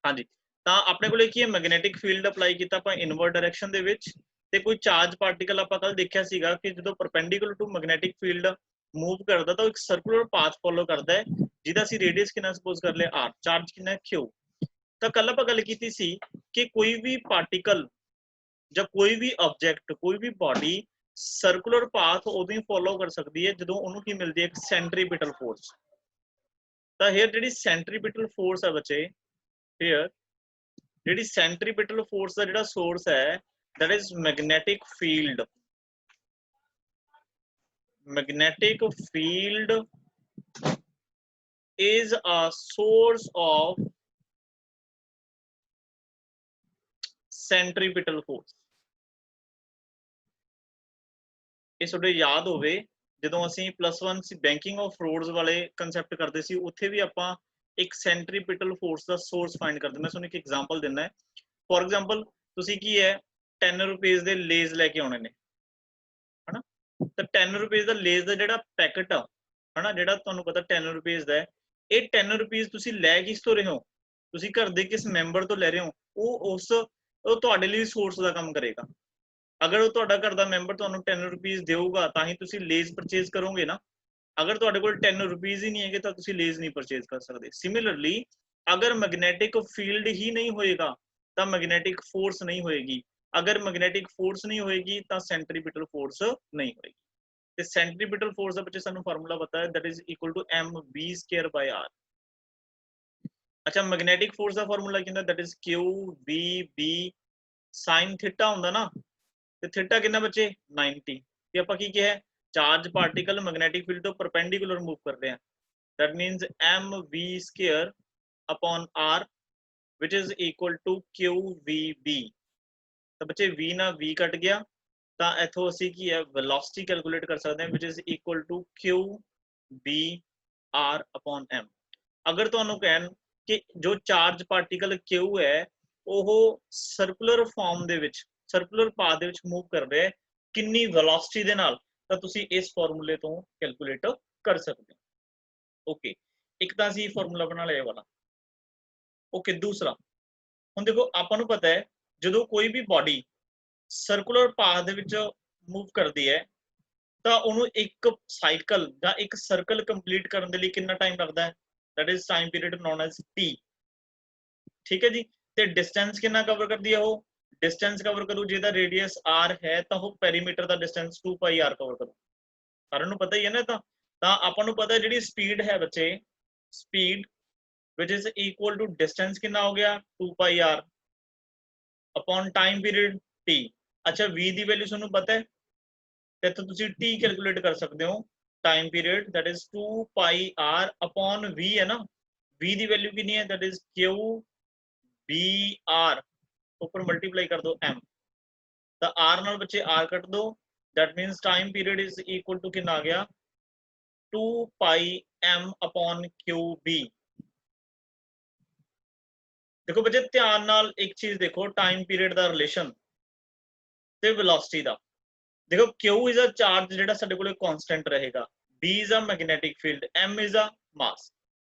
हाँ जी, ਤਾਂ ਆਪਣੇ ਕੋਲੇ ਕੀ ਹੈ ਮੈਗਨੈਟਿਕ ਫੀਲਡ ਅਪਲਾਈ ਕੀਤਾ ਆਪਾਂ ਇਨਵਰਟ ਡਾਇਰੈਕਸ਼ਨ ਦੇ ਵਿੱਚ ਤੇ ਕੋਈ ਚਾਰਜ ਪਾਰਟੀਕਲ ਆਪਾਂ ਕੱਲ ਦੇਖਿਆ ਸੀਗਾ ਕਿ ਜਦੋਂ perpendicular to magnetic field move ਕਰਦਾ ਤਾਂ ਉਹ ਇੱਕ ਸਰਕੂਲਰ ਪਾਥ ਫੋਲੋ ਕਰਦਾ ਹੈ ਜਿਹਦਾ ਅਸੀਂ ਰੇਡੀਅਸ ਕਿੰਨਾ ਸਪੋਜ਼ ਕਰ ਲਿਆ r, ਚਾਰਜ ਕਿੰਨਾ q। ਤਾਂ ਕੱਲ ਆਪਾਂ ਗੱਲ ਕੀਤੀ ਸੀ ਕਿ ਕੋਈ ਵੀ ਪਾਰਟੀਕਲ ਜਾਂ ਕੋਈ ਵੀ ਆਬਜੈਕਟ ਕੋਈ ਵੀ ਬਾਡੀ ਸਰਕੂਲਰ ਪਾਥ ਉਦੋਂ ਹੀ ਫੋਲੋ ਕਰ ਸਕਦੀ ਹੈ ਜਦੋਂ ਉਹਨੂੰ ਕੀ ਮਿਲਦੀ ਹੈ ਇੱਕ ਸੈਂਟਰੀਪੀਟਲ ਫੋਰਸ। ਤਾਂ ਹੇਅਰ ਜਿਹੜੀ ਸੈਂਟਰੀਪੀਟਲ ਫੋਰਸ ਹੈ ਬੱਚੇ, ਹੇਅਰ ਜਿਹੜੀ ਸੈਂਟਰੀਪੀਟਲ ਫੋਰਸ ਦਾ ਜਿਹੜਾ ਸੋਰਸ ਹੈ that is magnetic field is a source of centripetal force। ਇਹ ਤੁਹਾਡੇ ਯਾਦ ਹੋਵੇ ਜਦੋਂ ਅਸੀਂ +1 ਸੀ ਬੈਂਕਿੰਗ ਆਫ ਫਰੋਡਸ ਵਾਲੇ ਕਨਸੈਪਟ ਕਰਦੇ ਸੀ ਉੱਥੇ ਵੀ ਆਪਾਂ ਇੱਕ ਸੈਂਟਰੀਪੀਟਲ ਫੋਰਸ ਦਾ ਸੋਰਸ ਫਾਈਂਡ ਕਰਦੇ। ਮੈਂ ਤੁਹਾਨੂੰ ਇੱਕ ਐਗਜ਼ਾਮਪਲ ਦਿੰਦਾ। ਫੋਰ ਐਗਜ਼ਾਮਪਲ ਤੁਸੀਂ ਕੀ ਹੈ 10 ਰੁਪਏ ਦੇ ਲੇਜ਼ ਲੈ ਕੇ ਆਉਣੇ ਨੇ ਹਨਾ, ਤਾਂ 10 ਰੁਪਏ ਦਾ ਲੇਜ਼ ਦਾ ਜਿਹੜਾ ਪੈਕਟ ਆ ਹਨਾ, ਜਿਹੜਾ ਤੁਹਾਨੂੰ ਪਤਾ 10 ਰੁਪਏ ਦਾ ਹੈ, ਇਹ 10 ਰੁਪਏ ਤੁਸੀਂ ਲੈ ਕਿਸ ਤੋਂ ਰਹੇ ਹੋ, ਤੁਸੀਂ ਘਰ ਦੇ ਕਿਸ ਮੈਂਬਰ ਤੋਂ ਲੈ ਰਹੇ ਹੋ, ਉਹ ਤੁਹਾਡੇ ਲਈ ਸੋਰਸ ਦਾ ਕੰਮ ਕਰੇਗਾ। ਅਗਰ ਉਹ ਤੁਹਾਡਾ ਘਰ ਦਾ ਮੈਂਬਰ ਤੁਹਾਨੂੰ 10 ਰੁਪਏ ਦੇਊਗਾ ਤਾਂ ਹੀ ਤੁਸੀਂ ਲੇਜ਼ ਪਰਚੇਜ਼ ਕਰੋਗੇ ਨਾ। ਅਗਰ ਤੁਹਾਡੇ ਕੋਲ 10 ਰੁਪਏ ਹੀ ਨਹੀਂ ਹੈਗੇ ਤਾਂ ਤੁਸੀਂ ਲੇਜ਼ ਨਹੀਂ ਪਰਚੇਜ਼ ਕਰ ਸਕਦੇ। ਸਿਮਿਲਰਲੀ ਅਗਰ ਮੈਗਨੈਟਿਕ ਫੀਲਡ ਹੀ ਨਹੀਂ ਹੋਏਗਾ ਤਾਂ ਮੈਗਨੈਟਿਕ ਫੋਰਸ ਨਹੀਂ ਹੋਏਗੀ, ਅਗਰ ਮੈਗਨੈਟਿਕ ਫੋਰਸ ਨਹੀਂ ਹੋਏਗੀ ਤਾਂ ਸੈਂਟਰੀਪੀਟਲ ਫੋਰਸ ਨਹੀਂ ਹੋਏਗੀ। ਤੇ ਸੈਂਟਰੀਪੀਟਲ ਫੋਰਸ ਦਾ ਬੱਚੇ ਸਾਨੂੰ ਫਾਰਮੂਲਾ ਪਤਾ ਹੈ that is equal to mv²/r। ਅੱਛਾ ਮੈਗਨੈਟਿਕ ਫੋਰਸ ਦਾ ਫਾਰਮੂਲਾ ਕਿੰਨਾ that is qvb sin theta ਹੁੰਦਾ ਨਾ, ਤੇ ਥੀਟਾ ਕਿੰਨਾ ਬੱਚੇ 90। ਤੇ ਆਪਾਂ ਕੀ ਕਿਹਾ ਚਾਰਜ ਪਾਰਟੀਕਲ ਮੈਗਨੈਟਿਕ ਫੀਲਡ ਤੋਂ ਪਰਪੈਂਡੀਕੂਲਰ ਮੂਵ ਕਰ ਰਹੇ ਆ that means mv²/r which is equal to qvb। ਤਾਂ ਬੱਚੇ v ਨਾਲ v ਕੱਟ ਗਿਆ ਤਾਂ ਇੱਥੋਂ ਅਸੀਂ ਕੀ ਹੈ ਵੈਲੋਸਿਟੀ ਕੈਲਕੂਲੇਟ ਕਰ ਸਕਦੇ ਹਾਂ which is equal to qvr/m। ਅਗਰ ਤੁਹਾਨੂੰ ਕਹਿਣ ਕਿ ਜੋ ਚਾਰਜ ਪਾਰਟੀਕਲ q ਹੈ ਉਹ ਸਰਕੂਲਰ ਫਾਰਮ ਦੇ ਵਿੱਚ ਸਰਕੂਲਰ ਪਾਥ ਦੇ ਵਿੱਚ ਮੂਵ ਕਰ ਰਿਹਾ ਹੈ ਕਿੰਨੀ ਵੈਲੋਸਿਟੀ ਦੇ ਨਾਲ, ਤਾਂ ਤੁਸੀਂ ਇਸ ਫਾਰਮੂਲੇ ਤੋਂ ਕੈਲਕੂਲੇਟ ਕਰ ਸਕਦੇ ਹੋ। ਓਕੇ, ਇੱਕ ਤਾਂ ਅਸੀਂ ਫਾਰਮੂਲਾ ਬਣਾ ਲਿਆ ਵਾਲਾ। ਓਕੇ, ਦੂਸਰਾ ਹੁਣ ਦੇਖੋ ਆਪਾਂ ਨੂੰ ਪਤਾ ਹੈ ਜਦੋਂ ਕੋਈ ਵੀ ਬਾਡੀ ਸਰਕੂਲਰ ਪਾਥ ਦੇ ਵਿੱਚ ਮੂਵ ਕਰਦੀ ਹੈ ਤਾਂ ਉਹਨੂੰ ਇੱਕ ਸਾਈਕਲ ਜਾਂ ਇੱਕ ਸਰਕਲ ਕੰਪਲੀਟ ਕਰਨ ਦੇ ਲਈ ਕਿੰਨਾ ਟਾਈਮ ਲੱਗਦਾ ਹੈ that is time period known as t। ਠੀਕ ਹੈ ਜੀ, ਤੇ ਡਿਸਟੈਂਸ ਕਿੰਨਾ ਕਵਰ ਕਰਦੀ ਹੈ ਉਹ ਡਿਸਟੈਂਸ ਕਵਰ ਕਰੂ ਜਿਹਦਾ ਰੇਡੀਅਸ r ਹੈ ਤਾਂ ਉਹ ਪੈਰੀਮੀਟਰ ਦਾ ਡਿਸਟੈਂਸ 2πr ਕਵਰ ਕਰੂ। ਸਾਰਿਆਂ ਨੂੰ ਪਤਾ ਹੀ ਹੈ ਨਾ। ਤਾਂ ਆਪਾਂ ਨੂੰ ਪਤਾ ਜਿਹੜੀ ਸਪੀਡ ਹੈ ਬੱਚੇ, speed which is equal to distance ਕਿੰਨਾ ਹੋ ਗਿਆ 2πr upon time period t। ਅੱਛਾ v ਦੀ ਵੈਲਿਊ ਤੁਹਾਨੂੰ ਪਤਾ ਹੈ ਤੇ ਇੱਥੋਂ ਤੁਸੀਂ t ਕੈਲਕੂਲੇਟ ਕਰ ਸਕਦੇ ਹੋ time period that is 2πr upon v ਹੈ ਨਾ, v ਦੀ ਵੈਲਿਊ ਕਿੰਨੀ ਹੈ that is qbr ਉੱਪਰ ਮਲਟੀਪਲਾਈ ਕਰ ਦੋ m, ਤਾਂ r ਨਾਲ ਬੱਚੇ r ਕੱਟ ਦੋ that means time period is equal to ਕਿੰਨਾ ਆ ਗਿਆ 2πm upon qb। ਦੇਖੋ ਬੱਚੇ ਧਿਆਨ ਨਾਲ ਇੱਕ ਚੀਜ਼ ਦੇਖੋ ਟਾਈਮ ਪੀਰੀਅਡ ਦਾ ਰਿਲੇਸ਼ਨ ਤੇ ਵੈਲੋਸਿਟੀ ਦਾ। ਦੇਖੋ q ਇਜ਼ ਅ ਚਾਰਜ ਜਿਹੜਾ ਸਾਡੇ ਕੋਲੇ ਕਾਂਸਟੈਂਟ ਰਹੇਗਾ, b is a magnetic field, m is a mass.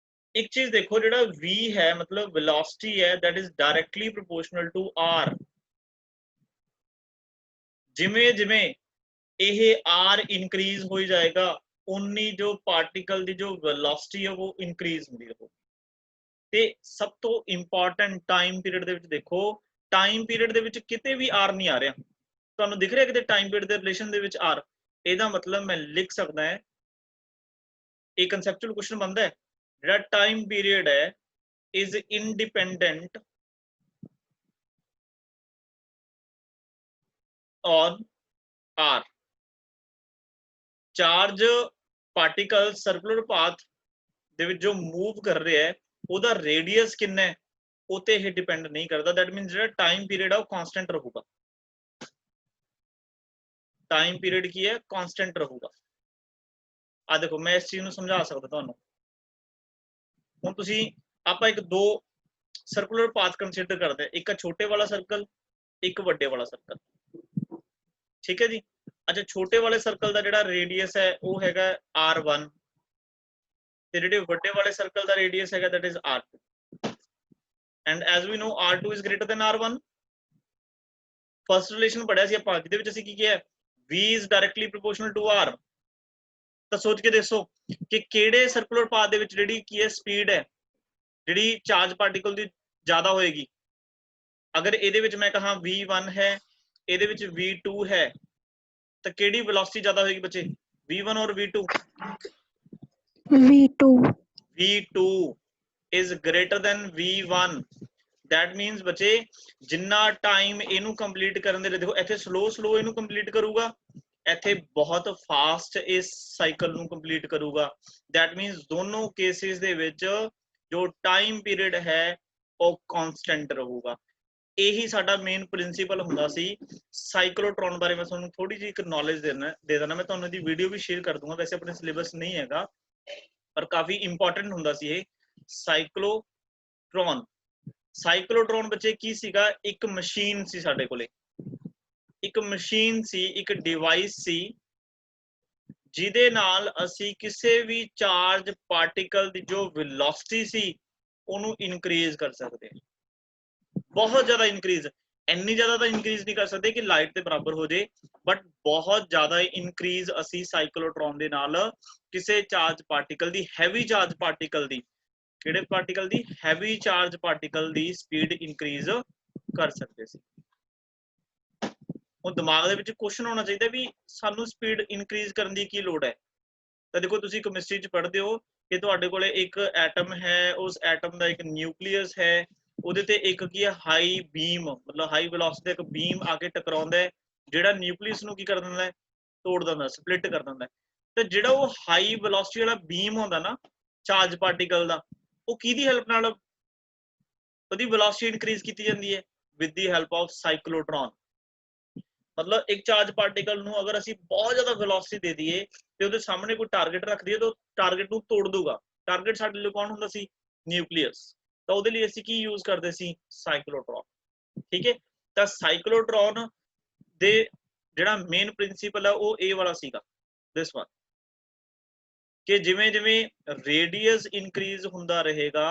ਇੱਕ ਚੀਜ਼ ਦੇਖੋ ਜਿਹੜਾ v ਹੈ ਮਤਲਬ ਵੈਲੋਸਿਟੀ ਹੈ that is directly proportional to r। ਜਿਵੇਂ ਜਿਵੇਂ ਇਹ r ਇਨਕਰੀਜ਼ ਹੋਈ ਜਾਏਗਾ ਉਨੀ ਜੋ ਪਾਰਟੀਕਲ ਦੀ ਜੋ ਵੈਲੋਸਿਟੀ ਹੈ ਉਹ ਇਨਕਰੀਜ਼ ਹੁੰਦੀ ਰਹੇਗੀ। ਤੇ ਸਭ ਤੋਂ ਇੰਪੋਰਟੈਂਟ ਟਾਈਮ ਪੀਰੀਅਡ ਦੇ ਵਿੱਚ ਦੇਖੋ ਟਾਈਮ ਪੀਰੀਅਡ ਦੇ ਵਿੱਚ ਕਿਤੇ ਵੀ r ਨਹੀਂ ਆ ਰਿਹਾ, ਤੁਹਾਨੂੰ ਦਿਖ ਰਿਹਾ ਕਿਤੇ ਟਾਈਮ ਪੀਰੀਅਡ ਦੇ ਰਿਲੇਸ਼ਨ ਦੇ ਵਿੱਚ r। ਇਹਦਾ ਮਤਲਬ ਮੈਂ ਲਿਖ ਸਕਦਾ ਹੈ ਇਹ ਕਨਸੈਪਚੁਅਲ ਕੁਐਸਚਨ ਬਣਦਾ ਹੈ ਜਿਹੜਾ ਟਾਈਮ ਪੀਰੀਅਡ ਹੈ is independent on r। Charge particle circular path ਦੇ ਵਿੱਚ ਜੋ ਮੂਵ ਕਰ ਰਿਹਾ ਹੈ ਉਹਦਾ ਰੇਡੀਅਸ ਕਿੰਨਾ ਹੈ ਉਹ ਤੇ ਇਹ ਡਿਪੈਂਡ ਨਹੀਂ ਕਰਦਾ। ਦੈਟ ਮੀਨਸ ਜਿਹੜਾ ਟਾਈਮ ਪੀਰੀਅਡ ਆ ਉਹ ਕਾਂਸਟੈਂਟ ਰਹੂਗਾ। ਟਾਈਮ ਪੀਰੀਅਡ ਕੀ ਹੈ ਕਾਂਸਟੈਂਟ ਰਹੂਗਾ। ਆ ਦੇਖੋ ਮੈਂ ਇਸ ਚੀਜ਼ ਨੂੰ ਸਮਝਾ ਸਕਦਾ ਤੁਹਾਨੂੰ। ਹੁਣ ਤੁਸੀਂ ਆਪਾਂ ਇੱਕ ਦੋ ਸਰਕੂਲਰ ਪਾਥ ਕੰਸੀਡਰ ਕਰਦੇ ਹਾਂ, ਇੱਕ ਛੋਟੇ ਵਾਲਾ ਸਰਕਲ ਇੱਕ ਵੱਡੇ ਵਾਲਾ ਸਰਕਲ। ਠੀਕ ਹੈ ਜੀ। ਅੱਛਾ ਛੋਟੇ ਵਾਲੇ ਸਰਕਲ ਦਾ ਜਿਹੜਾ ਰੇਡੀਅਸ ਹੈ ਉਹ ਹੈਗਾ r1 ਤੇ ਜਿਹੜੇ ਵੱਡੇ ਵਾਲੇ ਸਰਕਲ ਦਾ ਰੇਡੀਅਸ ਹੈਗਾ that is r2। and as we know R2 is greater than R1. First relation पढ़िया सी ਆਪਾਂ ਜਿਹਦੇ ਵਿੱਚ ਅਸੀਂ ਕੀ ਕਿਹਾ V is directly proportional to R। ਤਾਂ ਸੋਚ ਕੇ ਦੇਖੋ ਕਿ ਕਿਹੜੇ ਸਰਕੂਲਰ ਪਾਥ ਦੇ ਵਿੱਚ ਜਿਹੜੀ ਕੀ ਹੈ ਸਪੀਡ ਹੈ ਜਿਹੜੀ ਚਾਰਜ ਪਾਰਟੀਕਲ ਦੀ ਜ਼ਿਆਦਾ ਹੋਏਗੀ। ਅਗਰ ਇਹਦੇ ਵਿੱਚ ਮੈਂ ਕਹਾਂ V1 ਹੈ ਇਹਦੇ ਵਿੱਚ V2 ਹੈ ਤਾਂ ਕਿਹੜੀ ਵੈਲੋਸਿਟੀ ਜ਼ਿਆਦਾ ਹੋਏਗੀ ਬੱਚੇ V1 और V2? V2 is greater than V1। that means ਬੱਚੇ ਜਿੰਨਾ ਟਾਈਮ ਇਹਨੂੰ ਕੰਪਲੀਟ ਕਰਨ ਦੇ ਲਈ ਦੇਖੋ ਇੱਥੇ ਸਲੋ ਇਹਨੂੰ ਕੰਪਲੀਟ ਕਰੂਗਾ ਇੱਥੇ ਬਹੁਤ ਫਾਸਟ ਇਸ ਸਾਈਕਲ ਨੂੰ ਕੰਪਲੀਟ ਕਰੂਗਾ। that means ਦੋਨੋਂ ਕੇਸਿਸ ਦੇ ਵਿੱਚ ਜੋ ਟਾਈਮ ਪੀਰੀਅਡ ਹੈ ਉਹ ਕਾਂਸਟੈਂਟ ਰਹੂਗਾ। ਇਹੀ ਸਾਡਾ ਮੇਨ ਪ੍ਰਿੰਸੀਪਲ ਹੁੰਦਾ ਸੀ। ਸਾਈਕਲੋਟ੍ਰੋਨ ਬਾਰੇ ਮੈਂ ਤੁਹਾਨੂੰ ਥੋੜੀ ਜਿਹੀ ਇੱਕ ਨੌਲੇਜ ਦੇ ਦੇਣਾ ਮੈਂ ਤੁਹਾਨੂੰ ਇਹਦੀ ਵੀਡੀਓ ਵੀ ਸ਼ੇਅਰ ਕਰ ਦੂੰਗਾ। ਵੈਸੇ ਆਪਣੇ ਸਿਲੇਬਸ ਨਹੀਂ ਹੈਗਾ ਪਰ ਕਾਫੀ ਇੰਪੋਰਟੈਂਟ ਹੁੰਦਾ ਸੀ ਇਹ ਸਾਈਕਲੋਟ੍ਰੋਨ। ਸਾਈਕਲੋਟ੍ਰੋਨ ਬੱਚੇ ਕੀ ਸੀਗਾ ਇੱਕ ਮਸ਼ੀਨ ਸੀ ਸਾਡੇ ਕੋਲੇ ਇੱਕ ਮਸ਼ੀਨ ਸੀ ਇੱਕ ਡਿਵਾਈਸ ਸੀ ਜਿਹਦੇ ਨਾਲ ਅਸੀਂ ਕਿਸੇ ਵੀ ਚਾਰਜ ਪਾਰਟੀਕਲ ਦੀ ਜੋ ਵੈਲੋਸਿਟੀ ਸੀ ਉਹਨੂੰ ਇਨਕਰੀਜ਼ ਕਰ ਸਕਦੇ ਬਹੁਤ ਜ਼ਿਆਦਾ ਇਨਕਰੀਜ਼ ਇੰਨੀ ਜ਼ਿਆਦਾ ਤਾਂ ਇਨਕਰੀਜ਼ ਨਹੀਂ ਕਰ ਸਕਦੇ ਕਿ ਲਾਈਟ ਦੇ ਬਰਾਬਰ ਹੋ ਜੇ ਬਟ ਬਹੁਤ ਜ਼ਿਆਦਾ ਇਨਕਰੀਜ਼ ਅਸੀਂ ਸਾਈਕਲੋਟ੍ਰੋਨ ਦੇ ਨਾਲ ਕਿਸੇ ਚਾਰਜ ਪਾਰਟੀਕਲ ਦੀ ਹੈਵੀ ਚਾਰਜ ਪਾਰਟੀਕਲ ਦੀ ਕਿਹੜੇ ਪਾਰਟੀਕਲ ਦੀ ਹੈਵੀ ਚਾਰਜ ਪਾਰਟੀਕਲ ਦੀ ਸਪੀਡ ਇਨਕਰੀਜ਼ ਕਰ ਸਕਦੇ ਸੀ। ਉਹ ਦਿਮਾਗ ਦੇ ਵਿੱਚ ਕੁਐਸਚਨ ਹੋਣਾ ਚਾਹੀਦਾ ਵੀ ਸਾਨੂੰ ਸਪੀਡ ਇਨਕਰੀਜ਼ ਕਰਨ ਦੀ ਕੀ ਲੋੜ ਹੈ। ਤਾਂ ਦੇਖੋ ਤੁਸੀਂ ਕੈਮਿਸਟਰੀ ਚ ਪੜ੍ਹਦੇ ਹੋ ਕਿ ਤੁਹਾਡੇ ਕੋਲੇ ਇੱਕ ਐਟਮ ਹੈ ਉਸ ਐਟਮ ਦਾ ਇੱਕ ਨਿਊਕਲੀਅਸ ਹੈ ਉਹਦੇ ਤੇ ਇੱਕ ਕੀ ਹੈ ਹਾਈ ਬੀਮ ਮਤਲਬ ਹਾਈ ਵੈਲੋਸਿਟੀ ਇੱਕ ਬੀਮ ਆ ਕੇ ਟਕਰਾਉਂਦਾ ਹੈ ਜਿਹੜਾ ਨਿਊਕਲੀਅਸ ਨੂੰ ਕੀ ਕਰ ਦਿੰਦਾ ਹੈ ਤੋੜ ਦਿੰਦਾ ਸਪਲਿਟ ਕਰ ਦਿੰਦਾ। ਤੇ ਜਿਹੜਾ ਉਹ ਹਾਈ ਵੈਲੋਸਿਟੀ ਵਾਲਾ ਬੀਮ ਹੁੰਦਾ ਨਾ ਚਾਰਜ ਪਾਰਟੀਕਲ ਦਾ ਉਹ ਕਿਹਦੀ ਹੈਲਪ ਨਾਲ ਉਹਦੀ ਵੈਲੋਸਿਟੀ ਇਨਕਰੀਜ਼ ਕੀਤੀ ਜਾਂਦੀ ਹੈ ਵਿਦ ਦੀ ਹੈਲਪ ਆਫ ਸਾਈਕਲੋਟ੍ਰੋਨ। मतलब एक चार्ज पार्टिकल ਨੂੰ अगर ਅਸੀਂ बहुत ज्यादा वेलोसिटी दे दिए ਤੇ ਉਹਦੇ ਸਾਹਮਣੇ ਕੋਈ ਟਾਰਗੇਟ ਰੱਖ ਦਈਏ ਤਾਂ ਟਾਰਗੇਟ ਨੂੰ ਤੋੜ ਦੂਗਾ। ਟਾਰਗੇਟ ਸਾਡੇ ਲਈ ਕੌਣ ਹੁੰਦਾ ਸੀ ਨਿਊਕਲੀਅਸ। ਤਾਂ ਉਹਦੇ ਲਈ ਅਸੀਂ ਕੀ ਯੂਜ਼ ਕਰਦੇ ਸੀ ਸਾਈਕਲੋਟ੍ਰੋਨ। ਠੀਕ ਹੈ ਤਾਂ ਸਾਈਕਲੋਟ੍ਰੋਨ ਦੇ ਜਿਹੜਾ ਮੇਨ ਪ੍ਰਿੰਸੀਪਲ ਹੈ ਉਹ ਇਹ ਵਾਲਾ ਸੀਗਾ ਦਿਸ ਵਨ ਕਿ ਜਿਵੇਂ ਜਿਵੇਂ ਰੇਡੀਅਸ ਇਨਕਰੀਜ਼ ਹੁੰਦਾ ਰਹੇਗਾ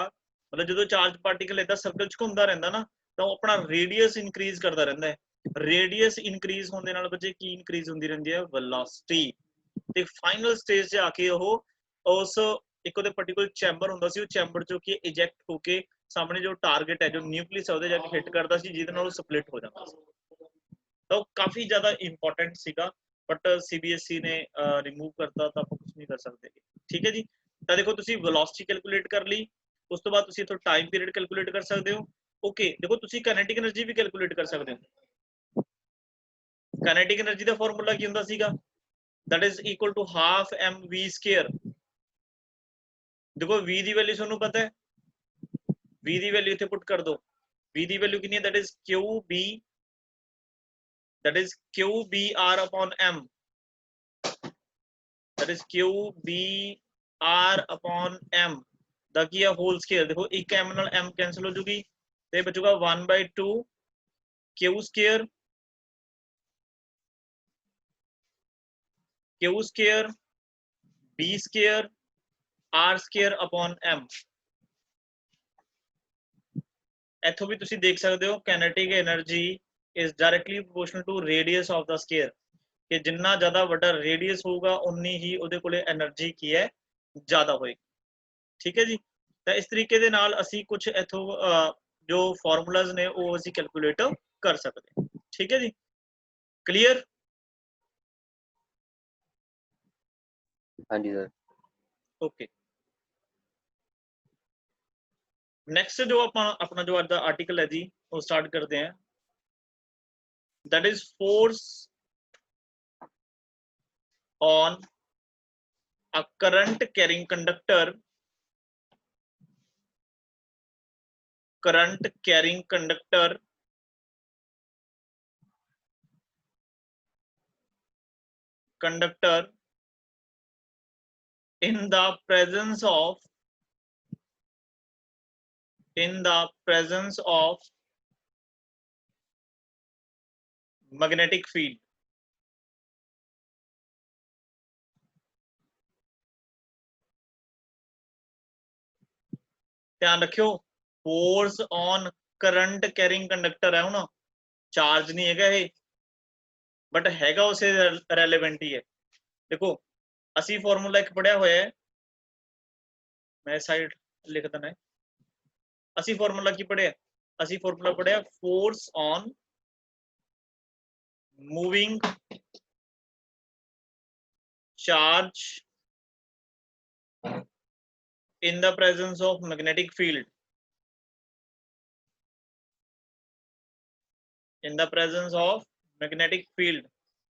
मतलब ਜਦੋਂ ਚਾਰਜ ਪਾਰਟੀਕਲ ਇਦਾਂ ਸਰਕਲ ਚ ਘੁੰਮਦਾ ਰਹਿੰਦਾ ਨਾ ਤਾਂ ਉਹ ਆਪਣਾ ਰੇਡੀਅਸ ਇਨਕਰੀਜ਼ ਕਰਦਾ ਰਹਿੰਦਾ ਹੈ। ਰੇਡੀਅਸ ਇਨਕਰੀਜ਼ ਹੋਣ ਦੇ ਨਾਲ ਬੱਚੇ ਕੀ ਇਨਕਰੀਜ਼ ਹੁੰਦੀ ਰਹਿੰਦੀ ਹੈ ਵੈਲੋਸਿਟੀ ਤੇ ਫਾਈਨਲ ਸਟੇਜ 'ਚ ਆ ਕੇ ਉਹ ਉਸ ਇੱਕ ਉਹਦੇ ਪਾਰਟਿਕੂਲਰ ਚੈਂਬਰ ਹੁੰਦਾ ਸੀ ਉਹ ਚੈਂਬਰ ਚੋਂ ਕੀ ਇਜੈਕਟ ਹੋ ਕੇ ਸਾਹਮਣੇ ਜੋ ਟਾਰਗੇਟ ਹੈ ਜੋ ਨਿਊਕਲੀਅਸ ਹੈ ਉਹਦੇ ਜਾ ਕੇ ਹਿੱਟ ਕਰਦਾ ਸੀ ਜਿਹਦੇ ਨਾਲ ਉਹ ਸਪਲਿਟ ਹੋ ਜਾਂਦਾ ਸੀ। ਤਾਂ ਉਹ ਕਾਫੀ ਜ਼ਿਆਦਾ ਇੰਪੋਰਟੈਂਟ ਸੀਗਾ ਬਟ CBSE ਨੇ ਰਿਮੂਵ ਕਰਤਾ ਤਾਂ ਆਪਾਂ ਕੁਝ ਨਹੀਂ ਕਰ ਸਕਦੇ। ਠੀਕ ਹੈ ਜੀ ਤਾਂ ਦੇਖੋ ਤੁਸੀਂ ਵੈਲੋਸਿਟੀ ਕੈਲਕੂਲੇਟ ਕਰ ਲਈ ਉਸ ਤੋਂ ਬਾਅਦ ਤੁਸੀਂ ਇੱਥੋਂ ਟਾਈਮ ਪੀਰੀਅਡ ਕੈਲਕੂਲੇਟ ਕਰ ਸਕਦੇ ਹੋ। ਓਕੇ ਦੇਖੋ ਤੁਸੀਂ ਕਾਈਨੈਟਿਕ એનર્ਜੀ ਵੀ ਕੈਲਕੂਲੇਟ ਕਰ ਸਕਦੇ ਹੋ। ਕਾਈਨੈਟਿਕ એનર્ਜੀ ਦਾ ਫਾਰਮੂਲਾ ਕੀ ਹੁੰਦਾ ਸੀਗਾ that is equal to half mv square। देखो v ਦੀ ਵੈਲਿਊ ਤੁਹਾਨੂੰ ਪਤਾ ਹੈ v ਦੀ ਵੈਲਿਊ ਇੱਥੇ ਪੁੱਟ ਕਰ ਦੋ v ਦੀ ਵੈਲਿਊ ਕਿੰਨੀ ਹੈ that is qbr upon m that is qbr upon m ਦਾ ਕੀ ਹੈ ਹੋਲ ਸਕੁਅਰ। ਦੇਖੋ ਇੱਕ m ਨਾਲ m ਕੈਨਸਲ ਹੋ ਜੂਗੀ ਤੇ ਬਚੂਗਾ 1/2 q square b square r square upon m। ਇੱਥੋਂ ਵੀ ਤੁਸੀਂ ਦੇਖ ਸਕਦੇ ਹੋ kinetic energy is directly proportional to radius of the sphere ਕਿ ਜਿੰਨਾ ਜ਼ਿਆਦਾ ਵੱਡਾ ਰੇਡੀਅਸ ਹੋਊਗਾ ਉਨੀ ਹੀ ਉਹਦੇ ਕੋਲੇ એનર્ਜੀ ਕੀ ਹੈ ਜ਼ਿਆਦਾ ਹੋਏਗੀ। ਠੀਕ ਹੈ ਜੀ ਤਾਂ ਇਸ ਤਰੀਕੇ ਦੇ ਨਾਲ ਅਸੀਂ ਕੁਝ ਇੱਥੋਂ ਜੋ ਫਾਰਮੂਲਾਜ਼ ਨੇ ਉਹ ਅਸੀਂ ਕੈਲਕੂਲੇਟ ਕਰ ਸਕਦੇ ਹਾਂ। ਠੀਕ ਹੈ ਜੀ ਕਲੀਅਰ। ਹਾਂਜੀ ਸਰ ओके नेक्स्ट जो अपना जो आज का आर्टिकल है जी वो स्टार्ट करते हैं that is force on a current carrying conductor in the presence of magnetic field। ध्यान रखियो force on current carrying conductor है, हुण चार्ज नहीं हैगा ये, बट हैगा उसे रेलेवेंट ही है। देखो असी फॉर्मूला एक पढ़िया होया है, मैं साइड लिख देना है। असी फॉर्मूला की पढ़िया, असी फॉर्मूला पढ़िया force on moving charge in the presence of magnetic field, in the presence of magnetic field,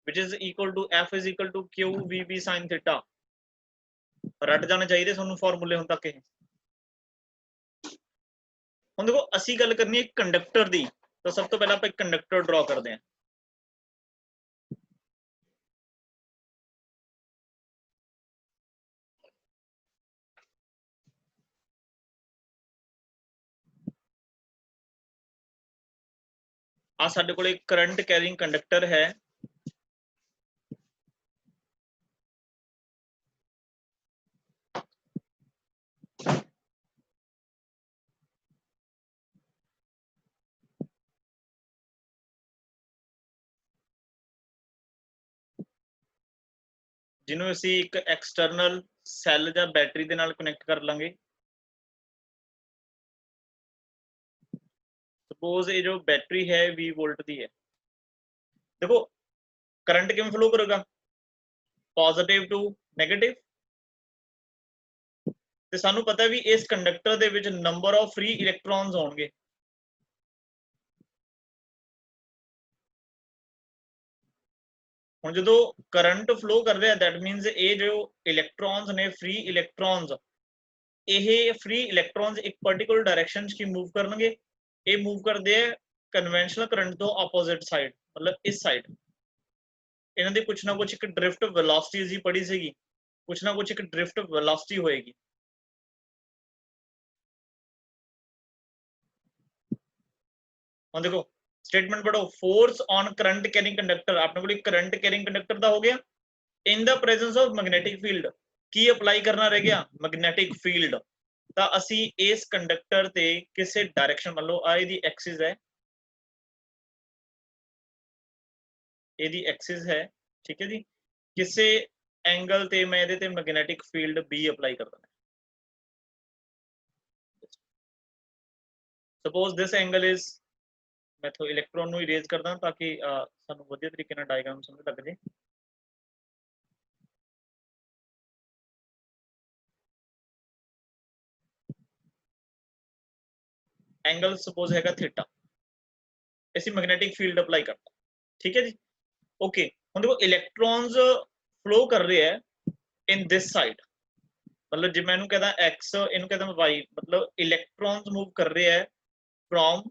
which is equal to F is equal to Q VB sin theta। रट जाने चाहिए ਤੁਹਾਨੂੰ ਫਾਰਮੂਲੇ ਹੁਣ ਤੱਕ ਇਹ। ਹੁਣ देखो ਅਸੀਂ ਗੱਲ ਕਰਨੀ ਹੈ ਕੰਡਕਟਰ ਦੀ, ਤਾਂ ਸਭ ਤੋਂ ਪਹਿਲਾਂ ਆਪਾਂ ਇੱਕ ਕੰਡਕਟਰ ਡਰਾ ਕਰਦੇ ਹਾਂ। ਆ ਸਾਡੇ ਕੋਲ ਇੱਕ ਕਰੰਟ ਕੈਰਿੰਗ ਕੰਡਕਟਰ ਹੈ, ਜਿਹਨੂੰ ਅਸੀਂ ਇੱਕ ਐਕਸਟਰਨਲ ਸੈੱਲ ਜਾਂ ਬੈਟਰੀ ਦੇ ਨਾਲ ਕਨੈਕਟ ਕਰ ਲਾਂਗੇ। सपोज ये जो बैटरी है 20 वोल्ट की है, देखो करंट किवें फ्लो करेगा, पॉजिटिव टू नेगेटिव, ते सानू पता भी इस conductor they which number of free electrons होंगे। हुण जदों करंट फ्लो कर रहा है दैट मीनस ये जो इलेक्ट्रॉन्स ने फ्री इलेक्ट्रॉन्स, ये फ्री इलेक्ट्रॉन्स एक पर्टिकुलर डायरेक्शन च मूव करनगे। ये मूव करते हैं कन्वेंशनल करंट तो ऑपोजिट साइड, मतलब इस साइड। इन्हां दी कुछ ना कुछ एक ड्रिफ्ट वेलोसिटी जी पढ़ी सीगी, कुछ ना कुछ एक ड्रिफ्ट वेलोसिटी होएगी। हुण देखो स्टेटमेंट पढ़ो, force on current carrying conductor, आपने को करंट कैरिंग कंडक्टर दा हो गया, in the presence of magnetic field की अप्लाई करना रह गया, मैग्नेटिक फील्ड। ਤਾਂ ਅਸੀਂ ਇਸ ਕੰਡਕਟਰ ਤੇ ਕਿਸੇ ਡਾਇਰੈਕਸ਼ਨ, ਮੰਨ ਲਓ ਆ ਇਹਦੀ ਐਕਸਿਸ ਹੈ, ਇਹਦੀ ਐਕਸਿਸ ਹੈ, ਠੀਕ ਹੈ ਜੀ, ਕਿਸੇ ਐਂਗਲ ਤੇ ਮੈਂ ਇਹਦੇ ਤੇ ਮੈਗਨੈਟਿਕ ਫੀਲਡ B ਅਪਲਾਈ ਕਰ ਦਿੰਦਾ। ਸਪੋਜ਼ ਦਿਸ ਐਂਗਲ ਇਜ਼, ਮੈਂ ਥੋ ਇਲੈਕਟ੍ਰੋਨ ਨੂੰ ਇਰੇਜ਼ ਕਰਦਾ ਤਾਂ ਕਿ ਸਾਨੂੰ ਵਧੀਆ ਤਰੀਕੇ ਨਾਲ ਡਾਇਗਰਾਮ ਸਮਝ ਲੱਗ ਜੇ। एंगल सपोज हैगा थीटा, ऐसी मैग्नेटिक फील्ड अप्लाई करता, ठीक है जी, ओके। हुण देखो इलेक्ट्रॉन्स फ्लो कर रहे हैं इन दिस साइड, मतलब जे मैं इनू कहदा x, इनू कहदा y, मतलब इलेक्ट्रॉन्स मूव कर रहे हैं फ्रॉम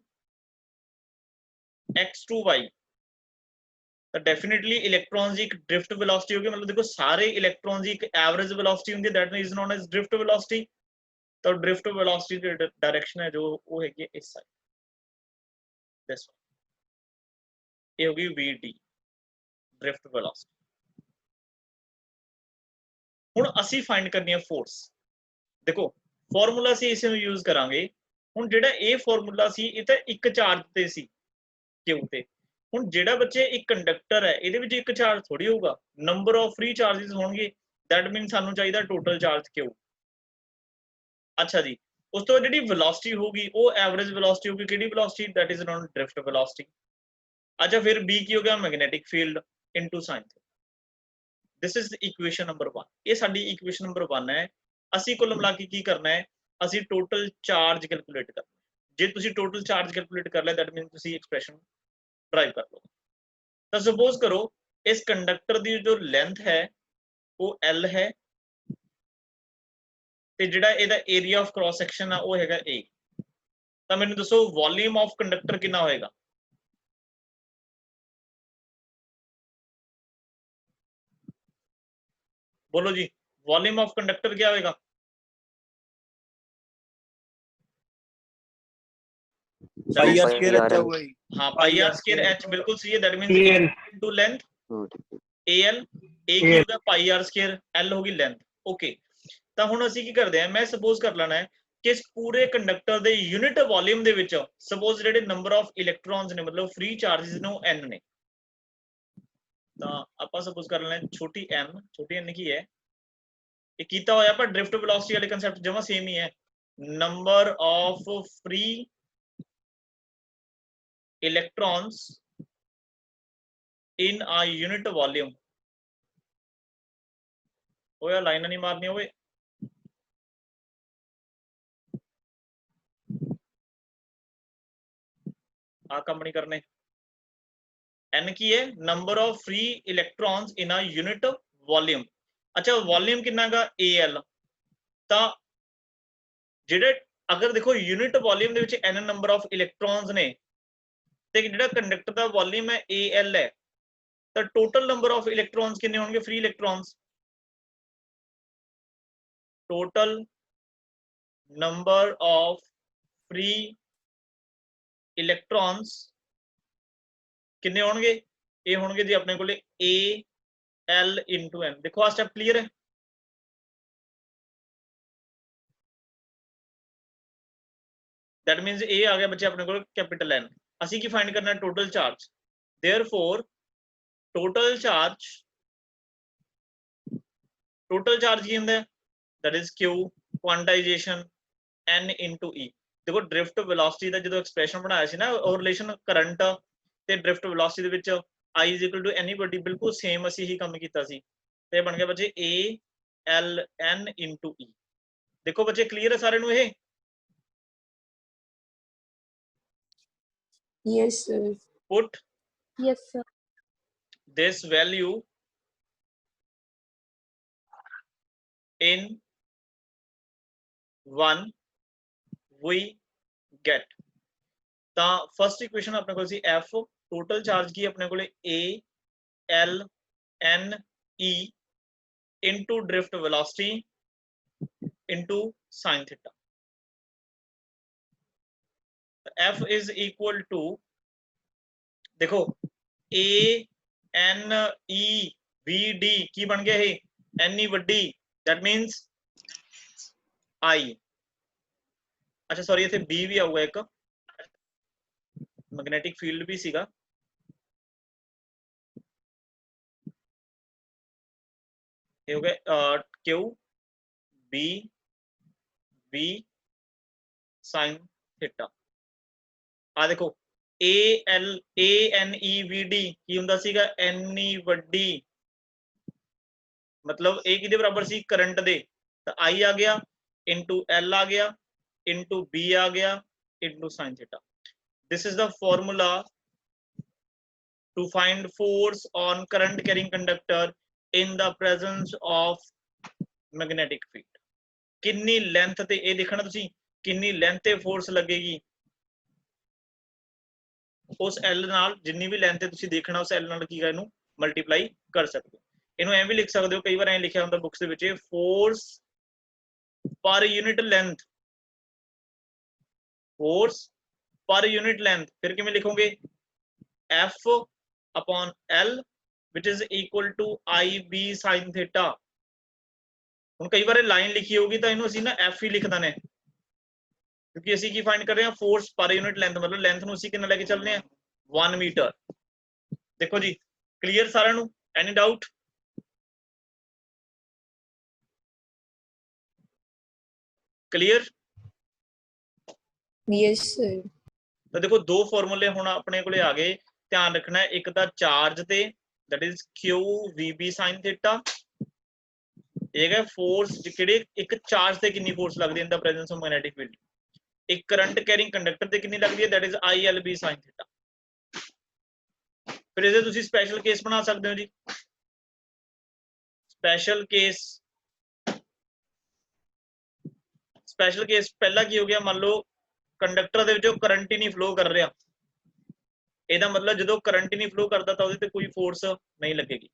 x टू y, तो डेफिनेटली इलेक्ट्रॉन्स की एक ड्रिफ्ट वेलोसिटी होगी। मतलब देखो सारे इलेक्ट्रॉन्स की एक एवरेज वेलोसिटी होंगी, that is known as drift velocity. तो ड्रिफ्ट वेलोसिटी की डायरेक्शन है जो वो है इस साइड, दिस वन, ये होगी vt, ड्रिफ्ट वेलोसिटी। हुण असी फाइंड करनी है फोर्स। देखो फॉर्मूला सी इसे यूज करांगे। हुण जेड़ा ये फॉर्मूला सी ये तां एक चार्ज ते सी Q ते, हुण जेड़ा बच्चे एक कंडक्टर है इहदे विच एक चार्ज थोड़ी होगा, नंबर ऑफ फ्री चार्जेस होणगे, दैट मीन सानू चाहिदा टोटल चार्ज Q। अच्छा जी, उस तो जिहड़ी वेलोसिटी होगी वो एवरेज वेलोसिटी होगी, किहड़ी velocity, that is known drift velocity. अच्छा फिर B की हो गया magnetic field into sine theta. This is equation number 1, ये साडी इक्वेशन नंबर 1 है। असी कुल मिला के की करना है, असी टोटल चार्ज कैलकुलेट करना है। जे तुसी टोटल चार्ज कैलकुलेट कर लिया दैट मीन तुसी एक्सप्रेशन ड्राइव कर लो। तो सपोज करो इस कंडक्टर की जो लेंथ है वो L है, ते जिहड़ा इहदा एरिया ऑफ क्रॉस सेक्शन है वो हैगा A। तो मैनूं दसो वॉल्यूम ऑफ कंडक्टर कितना होएगा। बोलो जी, वॉल्यूम ऑफ कंडक्टर क्या होएगा। पाई आर स्क्वायर एच होगा जी। हाँ पाई आर स्क्वायर एच बिल्कुल सही है, that means into length AL, A की होगा पाई आर स्क्वायर, L होगी लेंथ, ओके। तो हुण असीं की करदे हैं, मैं सपोज कर लेना है किस पूरे कंडक्टर दे यूनिट वॉल्यूम दे विच सपोज जेडे नंबर ऑफ इलेक्ट्रॉन्स ने मतलब फ्री चार्जेस ने n ने ਤਾਂ ਆਪਾਂ सपोज कर लें छोटी n की है ये कीता होया पर ड्रिफ्ट वेलोसिटी वाले कांसेप्ट जमा सेम ही है number of free electrons in a unit volume होया लाइन नहीं मारनी होवे आ काम नहीं करने n की है number of free electrons in a unit volume अच्छा वॉल्यूम कितना का al ਤਾਂ ਜਿਹੜੇ अगर देखो यूनिट वॉल्यूम ਦੇ ਵਿੱਚ n नंबर ऑफ इलेक्ट्रॉन्स ने ਤੇ ਜਿਹੜਾ ਕੰਡਕਟਰ ਦਾ ਵੋਲਿਊਮ ਹੈ al ਹੈ ਤਾਂ ਟੋਟਲ ਨੰਬਰ ਆਫ ਇਲੈਕਟ੍ਰॉन्स ਕਿੰਨੇ ਹੋਣਗੇ free electrons total number of free electrons किन्ने होणगे ये होणगे जी अपने कोले a l इंटू n देखो आ स्टेप क्लियर है दैट मीन्स a आ गया बच्चे अपने को कैपिटल N असी की फाइंड करना है total charge therefore total charge की होंदा है that is q quantization n into e देखो ड्रिफ्ट वेलोसिटी का जो एक्सप्रैशन बनाया सी ना और रिलेशन करंट ते ड्रिफ्ट वेलोसिटी दे which i is equal to anybody बिल्कुल सेम असी ही काम कीता सी ते बन गया बच्चे a l n into e देखो बच्चे क्लियर है सारे नू ये Yes, sir. put Yes, sir. this value in 1 we get ਤਾਂ फर्स्ट इक्वेशन अपने को सी f टोटल चार्ज की अपने को a l n e into drift velocity into sin theta f is equal to देखो a n e v d की बन गया है n e वड्डी दैट मीन्स i अच्छा सॉरी इथे b भी आऊगा एक मैग्नेटिक फील्ड भी सीगा ये हो गया Q B V sine theta आ देखो A L A N E V D की हुंदा सीगा एन ई वड्डी मतलब ए किदे बराबर सी करंट दे तो आई आ गया इनटू एल आ गया इनटू बी आ गया into sine theta this is the formula to find force on current carrying conductor in the presence of magnetic field किन्नी लेंथ ते ये देखना तुसी किन्नी लेंथ ते फोर्स लगेगी उस L नाल जिन्नी भी लेंथ है तुसी देखना उस L नाल की इनू मल्टीप्लाई कर सकते हो इनू ऐ भी लिख सकते हो कई बार ऐ लिखा हुंदा books they which force per unit length force per unit length फिर किवें लिखोगे F upon L which is equal to IB sin theta ਹੁਣ ਕਈ ਵਾਰ ਲਾਈਨ ਲਿਖੀ ਹੋਗੀ ਤਾਂ ਇਹਨੂੰ ਅਸੀਂ ਨਾ F ਹੀ ਲਿਖ ਦਨੇ क्योंकि ਅਸੀਂ ਕੀ फाइंड कर रहे हैं फोर्स पर यूनिट लेंथ मतलब लेंथ ਨੂੰ ਅਸੀਂ ਕਿੰਨਾ ਲੈ ਕੇ ਚੱਲ ਰਹੇ ਹਾਂ 1 मीटर देखो जी क्लियर सारा ਨੂੰ any doubt clear Yes, sir. तो देखो दो फॉर्मूले हुण अपने कोले आ गए ध्यान रखना है एक दा चार्ज ते that is q vb sin theta एक है फोर्स जिहड़े एक चार्ज ते कितनी फोर्स लगदी in the presence of magnetic field एक करंट कैरिंग कंडक्टर ते कितनी लगदी है that is ILB sin theta फिर इसे तुसी स्पेशल केस बना सकते हो जी स्पेशल केस पहला की हो गया मान लो कंडक्टर दे विचों करंट ही नहीं फ्लो कर रहा ਇਹਦਾ मतलब जो करंट ही नहीं फ्लो करता तो ਉਹਦੇ ਤੇ कोई फोर्स नहीं लगेगी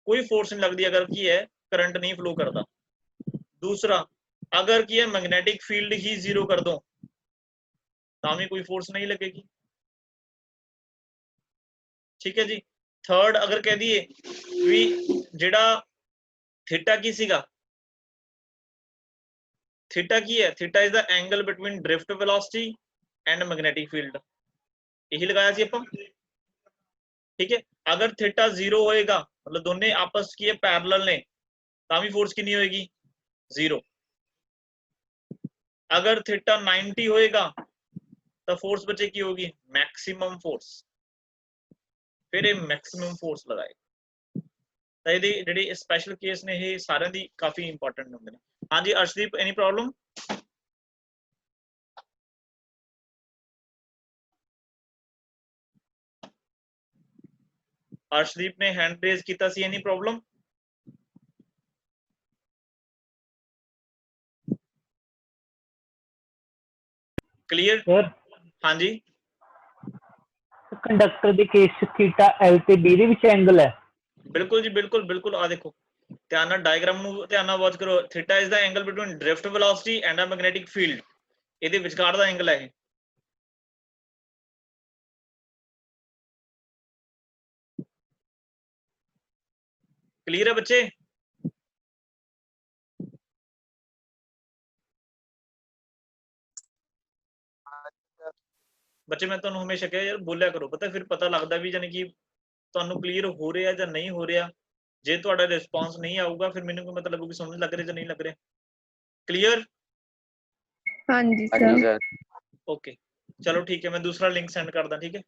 कोई फोर्स नहीं लगती अगर की है करंट नहीं फ्लो करता दूसरा अगर की है मैग्नेटिक फील्ड ही जीरो कर दो तो भी कोई फोर्स नहीं लगेगी ठीक है जी थर्ड अगर कह दिए भी जेड़ा थीटा की सीगा थीटा की है, theta is the angle between drift velocity and magnetic field, यही लगाया सी अपन, ठीक है। अगर थीटा 0 होएगा मतलब दोनों आपस की पैरेलल ने तां भी फोर्स कितनी होएगी 0। अगर थीटा 90 होएगा तो फोर्स बचे की होगी मैक्सिमम फोर्स, फिर ये मैक्सिमम फोर्स लगाए। ਤਾਂ ਇਹਦੀ ਜਿਹੜੀ ਸਪੈਸ਼ਲ ਕੇਸ ਨੇ ਇਹ ਸਾਰਿਆਂ ਦੀ ਕਾਫੀ ਇੰਪੋਰਟੈਂਟ ਹੁੰਦੇ ਨੇ। ਹਾਂਜੀ ਅਰਸ਼ਦੀਪ, ਐਨੀ ਪ੍ਰੋਬਲਮ? अर्शदीप ने हैंड रेज किया सी, एनी प्रॉब्लम? क्लियर? सर हाँ जी, कंडक्टर ਦੇ ਕੇਸ ਚ ਥੀਟਾ L ਤੇ B ਦੇ ਵਿੱਚ ਐਂਗਲ ਹੈ। बिल्कुल जी बिल्कुल बिल्कुल। आ देखो ध्यान ਨਾਲ डायग्राम ਨੂੰ ध्यान ਨਾਲ ਵਾਚ ਕਰੋ। Theta is the angle between drift velocity and a magnetic field, ਇਹਦੇ ਵਿਚਕਾਰ ਦਾ ਐਂਗਲ ਹੈ ਇਹ। क्लियर है बच्चे? ਬੱਚੇ ਮੈਂ ਤੁਹਾਨੂੰ ਹਮੇਸ਼ਾ ਕਿਹਾ ਯਾਰ ਬੋਲਿਆ ਕਰੋ, ਪਤਾ ਫਿਰ ਪਤਾ ਲੱਗਦਾ ਵੀ ਜਾਨੀ ਕਿ ਤੁਹਾਨੂੰ ਕਲੀਅਰ ਹੋ ਰਿਹਾ ਜਾਂ ਨਹੀਂ ਹੋ ਰਿਹਾ। ਜੇ ਤੁਹਾਡਾ ਰਿਸਪੌਂਸ ਨਹੀਂ ਆਊਗਾ ਫਿਰ ਮੈਨੂੰ ਕੋਈ ਮਤਲਬ ਲੱਗੂਗੀ ਸਮਝ ਲੱਗ ਰਿਹਾ ਜਾਂ ਨਹੀਂ ਲੱਗ ਰਿਹਾ। क्लियर? हाँ जी सर। ओके चलो ठीक है, मैं दूसरा लिंक सेंड कर दा, ठीक है।